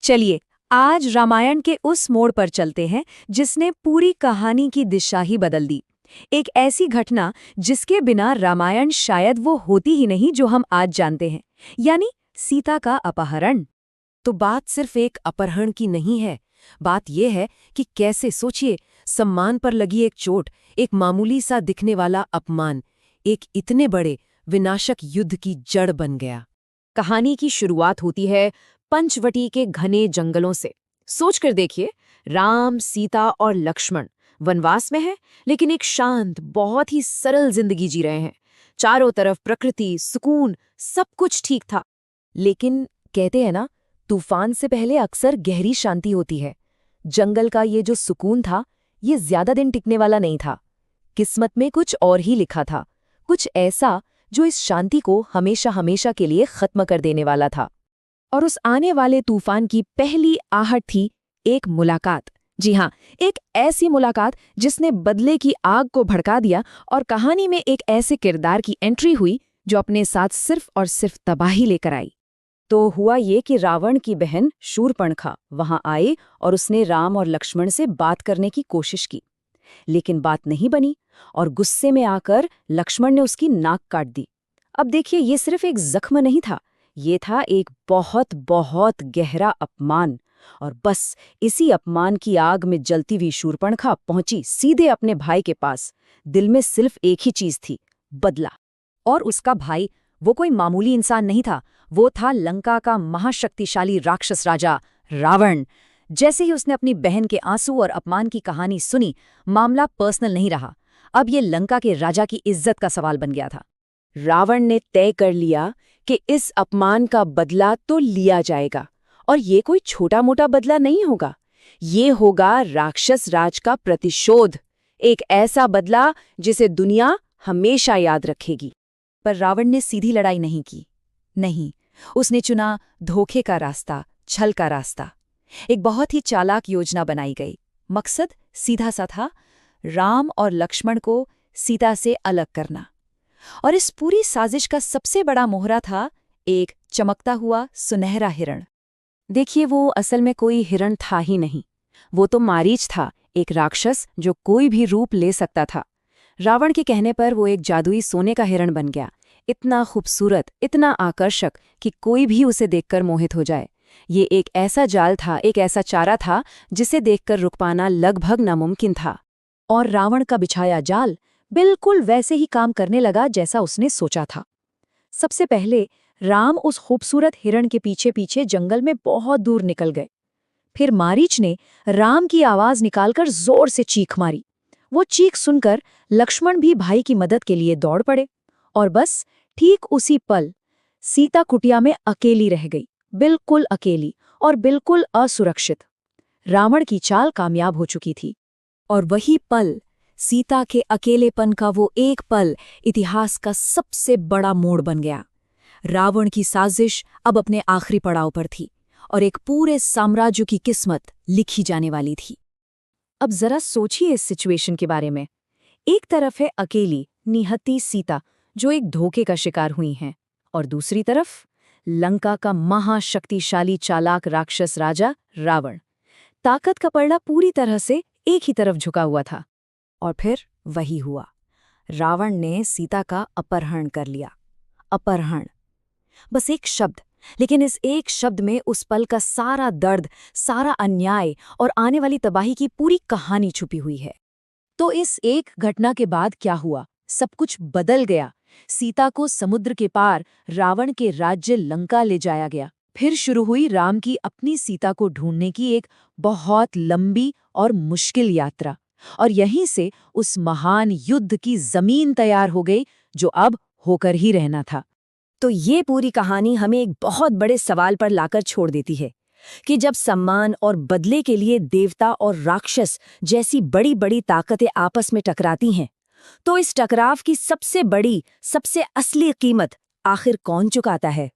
चलिए आज रामायण के उस मोड़ पर चलते हैं जिसने पूरी कहानी की दिशा ही बदल दी। एक ऐसी घटना जिसके बिना रामायण शायद वो होती ही नहीं जो हम आज जानते हैं, यानी सीता का अपहरण। तो बात सिर्फ एक अपहरण की नहीं है। बात यह है कि कैसे, सोचिए, सम्मान पर लगी एक चोट, एक मामूली सा दिखने वाला अपमान, एक इतने बड़े विनाशक युद्ध की जड़ बन गया। कहानी की शुरुआत होती है पंचवटी के घने जंगलों से। सोचकर देखिए, राम, सीता और लक्ष्मण वनवास में हैं, लेकिन एक शांत, बहुत ही सरल जिंदगी जी रहे हैं। चारों तरफ प्रकृति, सुकून, सब कुछ ठीक था। लेकिन कहते हैं ना, तूफान से पहले अक्सर गहरी शांति होती है। जंगल का ये जो सुकून था, ये ज्यादा दिन टिकने वाला नहीं था। किस्मत में कुछ और ही लिखा था, कुछ ऐसा जो इस शांति को हमेशा हमेशा के लिए खत्म कर देने वाला था। और उस आने वाले तूफान की पहली आहट थी एक मुलाकात। जी हाँ, एक ऐसी मुलाकात जिसने बदले की आग को भड़का दिया, और कहानी में एक ऐसे किरदार की एंट्री हुई जो अपने साथ सिर्फ और सिर्फ तबाही लेकर आई। तो हुआ ये कि रावण की बहन शूर्पणखा वहां आई और उसने राम और लक्ष्मण से बात करने की कोशिश की, लेकिन बात नहीं बनी और गुस्से में आकर लक्ष्मण ने उसकी नाक काट दी। अब देखिए, ये सिर्फ एक जख्म नहीं था, ये था एक बहुत बहुत गहरा अपमान। और बस इसी अपमान की आग में जलती हुई शूर्पणखा पहुंची सीधे अपने भाई के पास। दिल में सिर्फ एक ही चीज थी, बदला। और उसका भाई वो कोई मामूली इंसान नहीं था, वो था लंका का महाशक्तिशाली राक्षस राजा रावण। जैसे ही उसने अपनी बहन के आंसू और अपमान की कहानी सुनी, मामला पर्सनल नहीं रहा। अब ये लंका के राजा की इज्जत का सवाल बन गया था। रावण ने तय कर लिया कि इस अपमान का बदला तो लिया जाएगा, और ये कोई छोटा मोटा बदला नहीं होगा। ये होगा राक्षस राज का प्रतिशोध, एक ऐसा बदला जिसे दुनिया हमेशा याद रखेगी। पर रावण ने सीधी लड़ाई नहीं की। नहीं, उसने चुना धोखे का रास्ता, छल का रास्ता। एक बहुत ही चालाक योजना बनाई गई। मकसद सीधा सा था, राम और लक्ष्मण को सीता से अलग करना। और इस पूरी साजिश का सबसे बड़ा मोहरा था एक चमकता हुआ सुनहरा हिरण। देखिए, वो असल में कोई हिरण था ही नहीं, वो तो मारीच था, एक राक्षस जो कोई भी रूप ले सकता था। रावण के कहने पर वो एक जादुई सोने का हिरण बन गया, इतना खूबसूरत, इतना आकर्षक कि कोई भी उसे देखकर मोहित हो जाए। ये एक ऐसा जाल था, एक ऐसा चारा था जिसे देखकर रुक पाना लगभग नामुमकिन था। और रावण का बिछाया जाल बिल्कुल वैसे ही काम करने लगा जैसा उसने सोचा था। सबसे पहले राम उस खूबसूरत हिरण के पीछे पीछे जंगल में बहुत दूर निकल गए। फिर मारीच ने राम की आवाज निकालकर जोर से चीख मारी। वो चीख सुनकर लक्ष्मण भी भाई की मदद के लिए दौड़ पड़े। और बस ठीक उसी पल सीता कुटिया में अकेली रह गई, बिल्कुल अकेली और बिल्कुल असुरक्षित। रावण की चाल कामयाब हो चुकी थी। और वही पल, सीता के अकेलेपन का वो एक पल, इतिहास का सबसे बड़ा मोड़ बन गया। रावण की साजिश अब अपने आखिरी पड़ाव पर थी और एक पूरे साम्राज्य की किस्मत लिखी जाने वाली थी। अब जरा सोचिए इस सिचुएशन के बारे में। एक तरफ है अकेली निहत्ती सीता जो एक धोखे का शिकार हुई हैं, और दूसरी तरफ लंका का महाशक्तिशाली चालाक राक्षस राजा रावण। ताकत का पलड़ा पूरी तरह से एक ही तरफ झुका हुआ था। और फिर वही हुआ, रावण ने सीता का अपहरण कर लिया। अपहरण, बस एक शब्द, लेकिन इस एक शब्द में उस पल का सारा दर्द, सारा अन्याय और आने वाली तबाही की पूरी कहानी छुपी हुई है। तो इस एक घटना के बाद क्या हुआ? सब कुछ बदल गया। सीता को समुद्र के पार रावण के राज्य लंका ले जाया गया। फिर शुरू हुई राम की अपनी सीता को ढूंढने की एक बहुत लंबी और मुश्किल यात्रा। और यहीं से उस महान युद्ध की जमीन तैयार हो गई जो अब होकर ही रहना था। तो ये पूरी कहानी हमें एक बहुत बड़े सवाल पर लाकर छोड़ देती है कि जब सम्मान और बदले के लिए देवता और राक्षस जैसी बड़ी बड़ी ताकतें आपस में टकराती हैं, तो इस टकराव की सबसे बड़ी, सबसे असली कीमत आखिर कौन चुकाता है?